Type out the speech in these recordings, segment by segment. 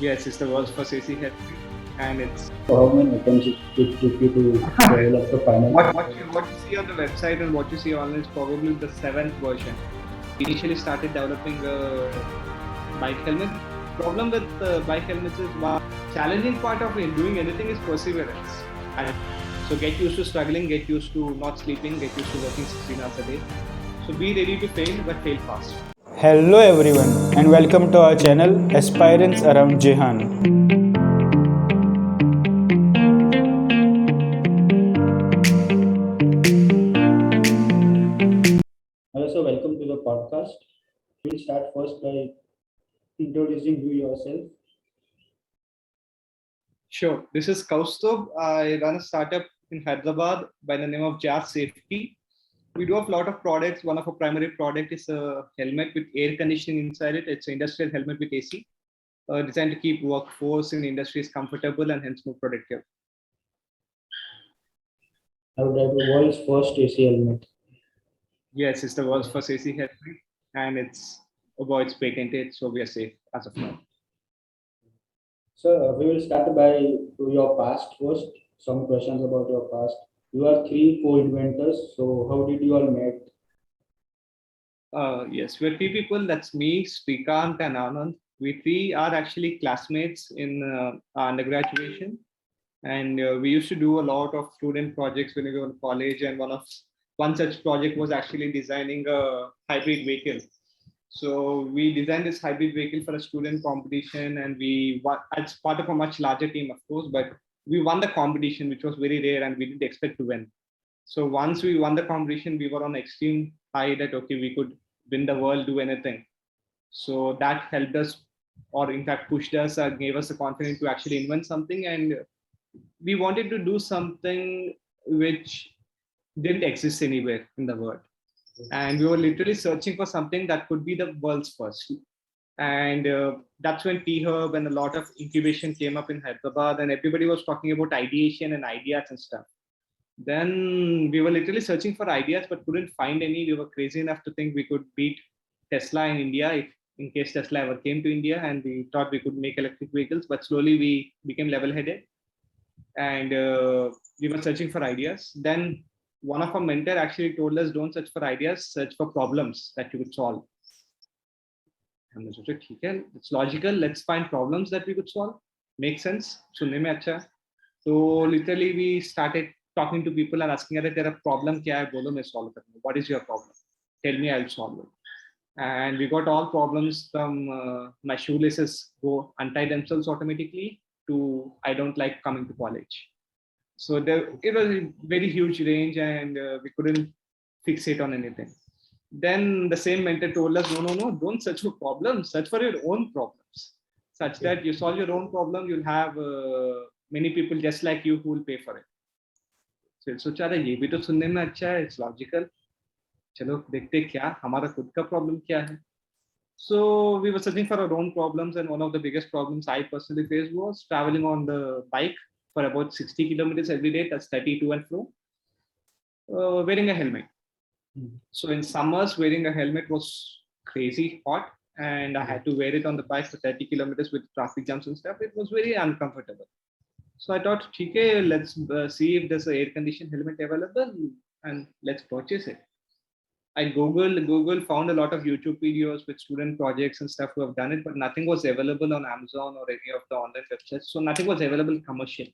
Yes, it's the world's first AC history, and it's So how many attempts it took you to develop the final? what you see on the website and what you see online is probably the 7th version. Initially started developing a bike helmet. Problem with bike helmets is one challenging part of doing anything is perseverance. And so get used to struggling, get used to not sleeping, get used to working 16 hours a day. So be ready to fail, but fail fast. Hello everyone and welcome to our channel Aspirants around Jehan. Hello, so welcome to the podcast. We'll start first by introducing you yourself. Sure. This is Kaustubh. I run a startup in Hyderabad by the name of Jarsh Safety. We do have a lot of products. One of our primary product is a helmet with air conditioning inside it. It's an industrial helmet with AC, designed to keep workforce in industries comfortable and hence more productive. I would like the world's first AC helmet. Yes, it's the world's first AC helmet, and it's patented, so we are safe as of now. So we will start by your past first. Some questions about your past. You are three co-inventors. So how did you all met? Yes, we're three people. That's me, Srikant, and Anand. We three are actually classmates in our undergraduation, and we used to do a lot of student projects when we were in college. And one such project was actually designing a hybrid vehicle. So we designed this hybrid vehicle for a student competition, and we won as part of a much larger team, of course, but we won the competition, which was very rare, and we didn't expect to win. So once we won the competition, we were on extreme high that okay, we could win the world, do anything. So that helped us, or in fact pushed us, gave us the confidence to actually invent something, and we wanted to do something which didn't exist anywhere in the world. And we were literally searching for something that could be the world's first. And that's when T-Hub and a lot of incubation came up in Hyderabad, and everybody was talking about ideation and ideas and stuff. Then we were literally searching for ideas but couldn't find any. We were crazy enough to think we could beat Tesla in India if in case Tesla ever came to India, and we thought we could make electric vehicles, but slowly we became level-headed, and we were searching for ideas. Then one of our mentor actually told us, don't search for ideas, search for problems that you could solve. And we said, okay, it's logical, let's find problems that we could solve. Makes sense. सुनने में अच्छा. So literally we started talking to people and asking, अरे तेरा problem क्या है? बोलो मैं solve करूँगा. What is your problem? Tell me, I'll solve it. And we got all problems from my shoelaces go untie themselves automatically to I don't like coming to college. So it was a very huge range, and we couldn't fixate on anything. Then the same mentor told us, no, don't search for problems, search for your own problems, such that you solve your own problem, you'll have many people just like you who will pay for it. So सोचा रहा ये भी तो सुनने में अच्छा है, it's logical. चलो देखते क्या हमारा खुद का problem क्या है. So we were searching for our own problems, and one of the biggest problems I personally faced was traveling on the bike for about 60 kilometers every day. That's 32 and fro. Wearing a helmet. So in summers, wearing a helmet was crazy hot, and I had to wear it on the bike for 30 kilometers with traffic jams and stuff. It was very uncomfortable. So I thought, okay, let's see if there's an air conditioned helmet available, and let's purchase it. I Google, found a lot of YouTube videos with student projects and stuff who have done it, but nothing was available on Amazon or any of the online websites. So nothing was available commercial.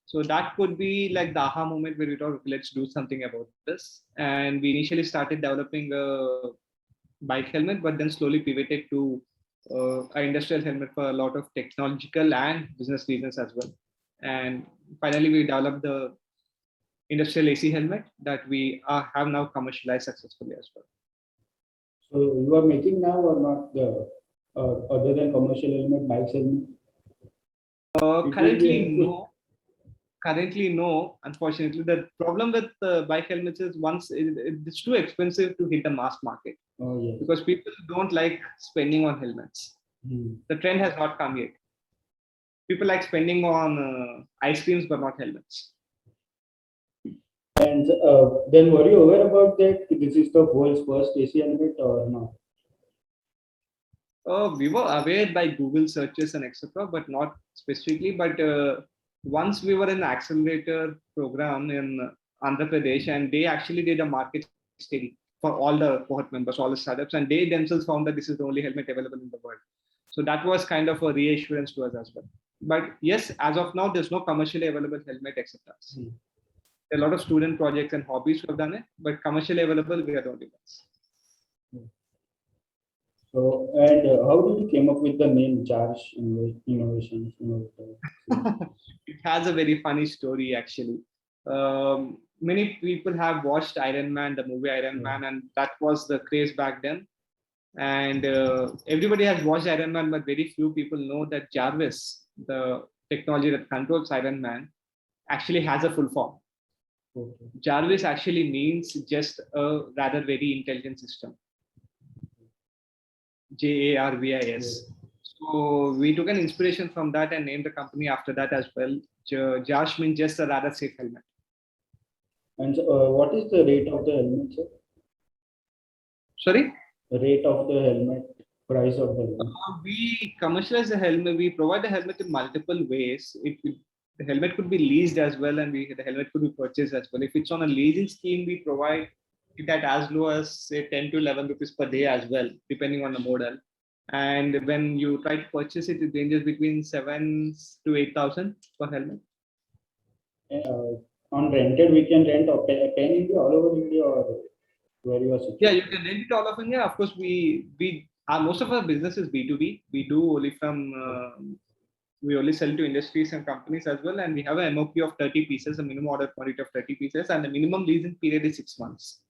So that could be like the aha moment where we thought, let's do something about this. And we initially started developing a bike helmet, but then slowly pivoted to an industrial helmet for a lot of technological and business reasons as well. And finally, we developed the industrial AC helmet that we have now commercialized successfully as well. So you are making now or not the other than commercial helmet, bike helmet? Currently, no. Unfortunately, the problem with bike helmets is once it's too expensive to hit the mass market. Oh, yes. Because people don't like spending on helmets. The trend has not come yet. People like spending on ice creams, but not helmets. And then were you aware about that? This is the world's first AC helmet or not? We were aware by Google searches and etc., but not specifically. But once we were in an accelerator program in Andhra Pradesh, and they actually did a market study for all the cohort members, all the startups, and they themselves found that this is the only helmet available in the world. So that was kind of a reassurance to us as well. But yes, as of now, there's no commercially available helmet except us. There are a lot of student projects and hobbies who have done it, but commercially available, we are the only ones. So, and how did you came up with the name Jarsh Innovations? It has a very funny story actually. Many people have watched Iron Man, the movie Iron Man, and that was the craze back then. And everybody has watched Iron Man, but very few people know that Jarvis, the technology that controls Iron Man, actually has a full form. Okay. Jarvis actually means just a rather very intelligent system. Jarvis. So we took an inspiration from that and named the company after that as well. Jarsh means just a rather safe helmet. And what is the rate of the helmet, sir? Sorry? The rate of the helmet, price of the helmet. We commercialize the helmet. We provide the helmet in multiple ways. The helmet could be leased as well, and the helmet could be purchased as well. If it's on a leasing scheme, we provide it at as low as say 10 to 11 rupees per day as well, depending on the model. And when you try to purchase it, it ranges between 7 to 8,000 per helmet. On rented, we can rent a pan India, all over India, or where you are situated? Yeah, you can rent it all of India. Of course, most of our business is B2B. We do only we only sell to industries and companies as well. And we have an MOP of 30 pieces, a minimum order quantity of 30 pieces, and the minimum leasing period is 6 months.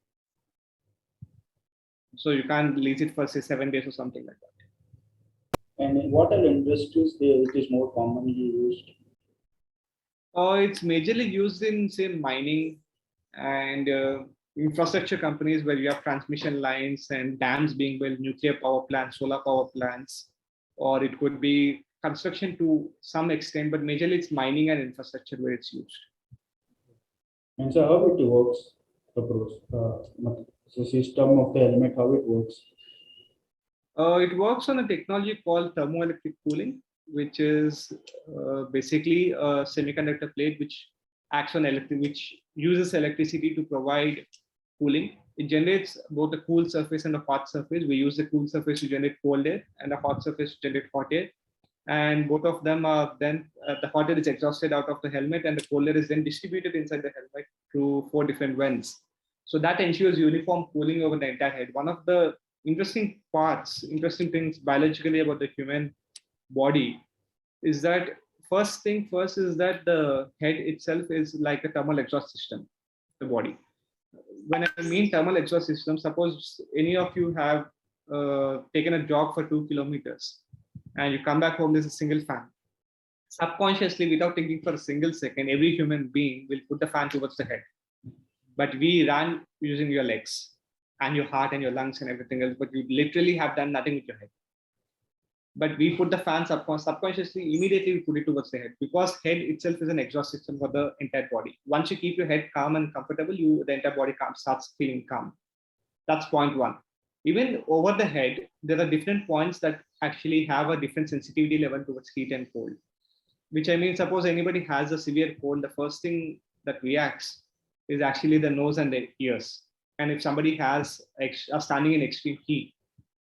So you can't lease it for say 7 days or something like that. And in what other industries it is more commonly used? It's majorly used in say mining and infrastructure companies where you have transmission lines and dams being built, nuclear power plants, solar power plants, or it could be construction to some extent, but majorly it's mining and infrastructure where it's used. And so how it works, the system of the helmet, how it works? It works on a technology called thermoelectric cooling, which is basically a semiconductor plate which acts on which uses electricity to provide cooling. It generates both a cool surface and a hot surface. We use the cool surface to generate cold air and a hot surface to generate hot air. And both of them are then the hot air is exhausted out of the helmet, and the cold air is then distributed inside the helmet through 4 different vents. So that ensures uniform cooling over the entire head. One of the interesting things biologically about the human body is that first is that the head itself is like a thermal exhaust system, the body. When I mean thermal exhaust system, suppose any of you have taken a jog for 2 kilometers and you come back home, there's a single fan. Subconsciously, without thinking for a single second, every human being will put the fan towards the head. But we run using your legs and your heart and your lungs and everything else, but you literally have done nothing with your head. But we put the fan subconsciously, immediately we put it towards the head, because head itself is an exhaust system for the entire body. Once you keep your head calm and comfortable, the entire body starts feeling calm. That's point one. Even over the head, there are different points that actually have a different sensitivity level towards heat and cold. Which I mean, suppose anybody has a severe cold, the first thing that reacts is actually the nose and the ears. And if somebody has standing in extreme heat,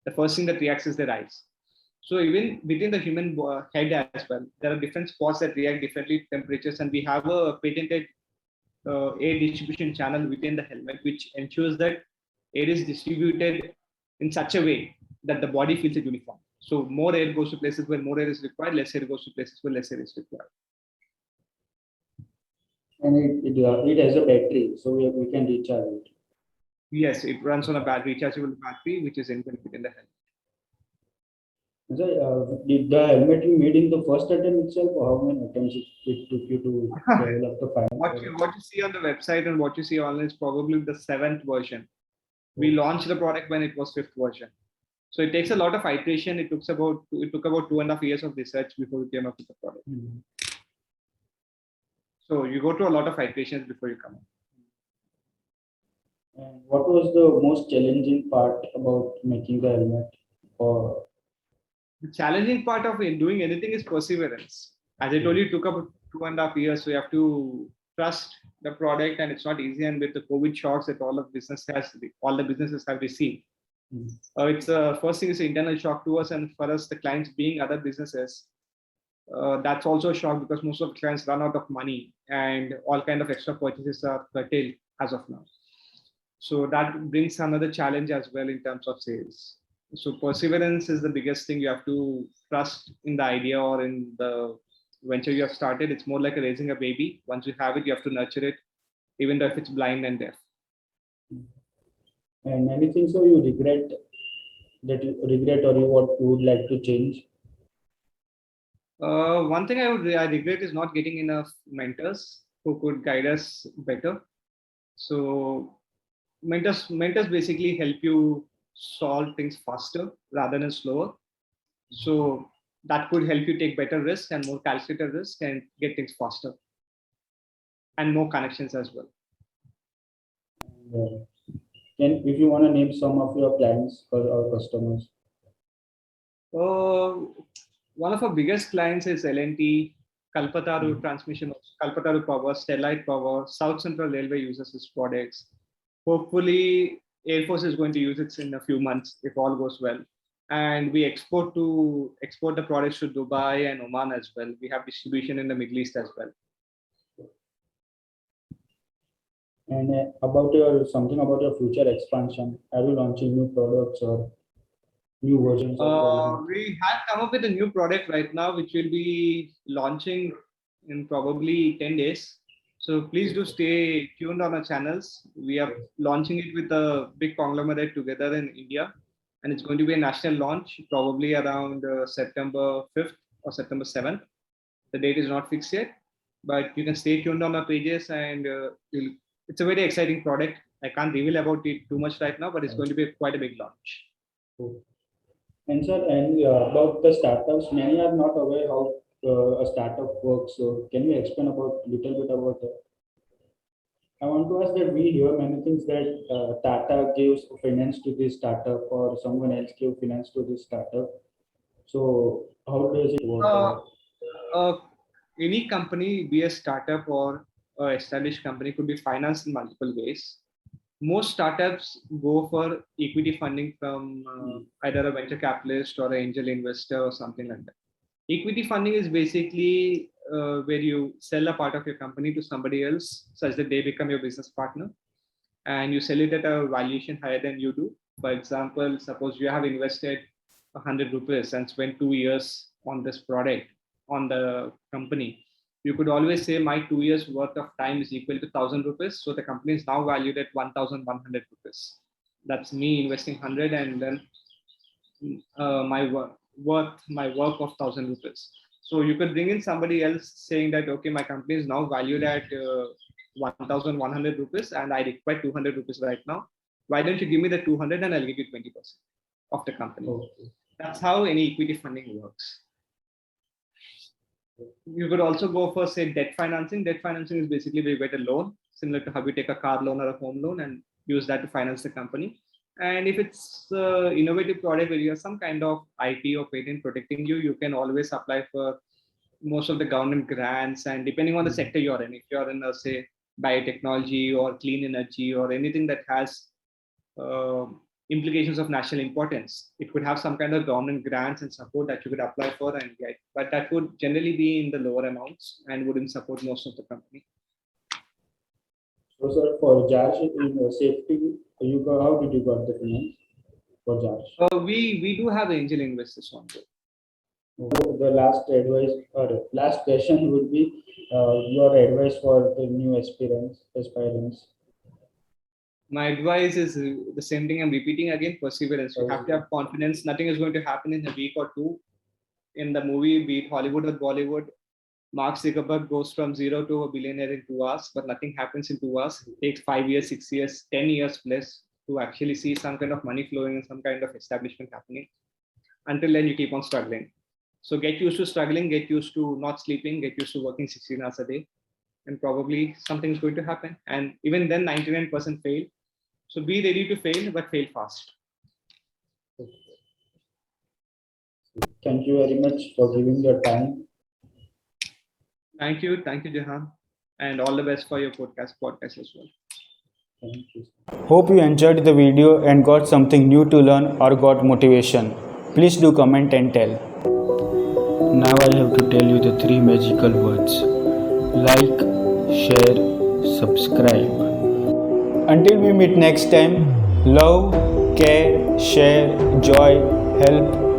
the first thing that reacts is their eyes. So even within the human head as well, there are different spots that react differently to temperatures, and we have a patented air distribution channel within the helmet, which ensures that air is distributed in such a way that the body feels it uniform. So more air goes to places where more air is required, less air goes to places where less air is required. And it has a battery, so we can recharge it. Yes, it runs on a rechargeable battery, which is inbuilt within the helmet. Did the helmet be made in the first attempt itself, or how many attempts it took you to develop the final? What you see on the website and what you see online is probably the 7th version. We launched the product when it was 5th version. So it takes a lot of iteration. It took about 2.5 years of research before we came up with the product. Mm-hmm. So you go through a lot of iterations before you come up. And what was the most challenging part about making the helmet? Or The challenging part of doing anything is perseverance. As I told you, it took up 2.5 years. So you have to trust the product, and it's not easy. And with the COVID shocks that all the businesses have received, it's first thing is the internal shock to us, and for us, the clients being other businesses, that's also a shock because most of the clients run out of money, and all kind of extra purchases are curtailed as of now. So that brings another challenge as well in terms of sales. So perseverance is the biggest thing. You have to trust in the idea or in the venture you have started. It's more like raising a baby. Once you have it, you have to nurture it, even though if it's blind and deaf. And anything so you regret or you would like to change? One thing I regret is not getting enough mentors who could guide us better. So mentors basically help you solve things faster rather than slower. So that could help you take better risks and more calculated risk and get things faster and more connections as well. If you want to name some of your clients or our customers. One of our biggest clients is L&T, Kalpataru Transmission, Kalpataru Power, Stellite Power, South Central Railway uses its products. Hopefully, Air Force is going to use it in a few months if all goes well. And we export the products to Dubai and Oman as well. We have distribution in the Middle East as well. And something about your future expansion. Are you launching new products or new versions of we have come up with a new product right now, which will be launching in probably 10 days. So please do stay tuned on our channels. We are launching it with a big conglomerate together in India. And it's going to be a national launch, probably around September 5th or September 7th. The date is not fixed yet, but you can stay tuned on our pages, and it's a very exciting product. I can't reveal about it too much right now, but it's going to be quite a big launch. And sir, about the startups, many are not aware how a startup works. So can you explain little bit about that? I want to ask that we hear many things that Tata gives finance to this startup or someone else gives finance to this startup. So how does it work? Any company, be a startup or an established company, could be financed in multiple ways. Most startups go for equity funding from either a venture capitalist or an angel investor or something like that. Equity funding is basically where you sell a part of your company to somebody else such that they become your business partner, and you sell it at a valuation higher than you do. For example, suppose you have invested 100 rupees and spent 2 years on this product, on the company. You could always say my 2 years worth of time is equal to 1,000 rupees. So the company is now valued at 1,100 rupees. That's me investing 100 and then my work of 1,000 rupees. So you could bring in somebody else saying that, okay, my company is now valued at 1,100 rupees and I require 200 rupees right now. Why don't you give me the 200 and I'll give you 20% of the company. Okay. That's how any equity funding works. You could also go for, say, debt financing. Debt financing is basically where you get a loan, similar to how you take a car loan or a home loan and use that to finance the company. And if it's an innovative product where you have some kind of IP or patent protecting you, you can always apply for most of the government grants. And depending on the sector you're in, if you're in, say, biotechnology or clean energy or anything that has implications of national importance, it could have some kind of government grants and support that you could apply for and get. But that would generally be in the lower amounts and wouldn't support most of the company. So, sir, for Jarsh Safety, how did you got the finance for Jarsh? We do have angel investors on board. The last question would be your advice for the new aspirants. My advice is the same thing I'm repeating again: perseverance. You have to have confidence. Nothing is going to happen in a week or two. In the movie, be it Hollywood or Bollywood, Mark Zuckerberg goes from 0 to a billionaire in 2 hours, but nothing happens in 2 hours. It takes 5 years, 6 years, 10 years plus to actually see some kind of money flowing and some kind of establishment happening. Until then, you keep on struggling. So get used to struggling, get used to not sleeping, get used to working 16 hours a day, and probably something's going to happen. And even then, 99% fail. So be ready to fail, but fail fast. Thank you very much for giving your time. Thank you, Jehan, and all the best for your podcast as well. Thank you. Hope you enjoyed the video and got something new to learn or got motivation. Please do comment and tell. Now I have to tell you the three magical words: like, share, subscribe. Until we meet next time, love, care, share, joy, help,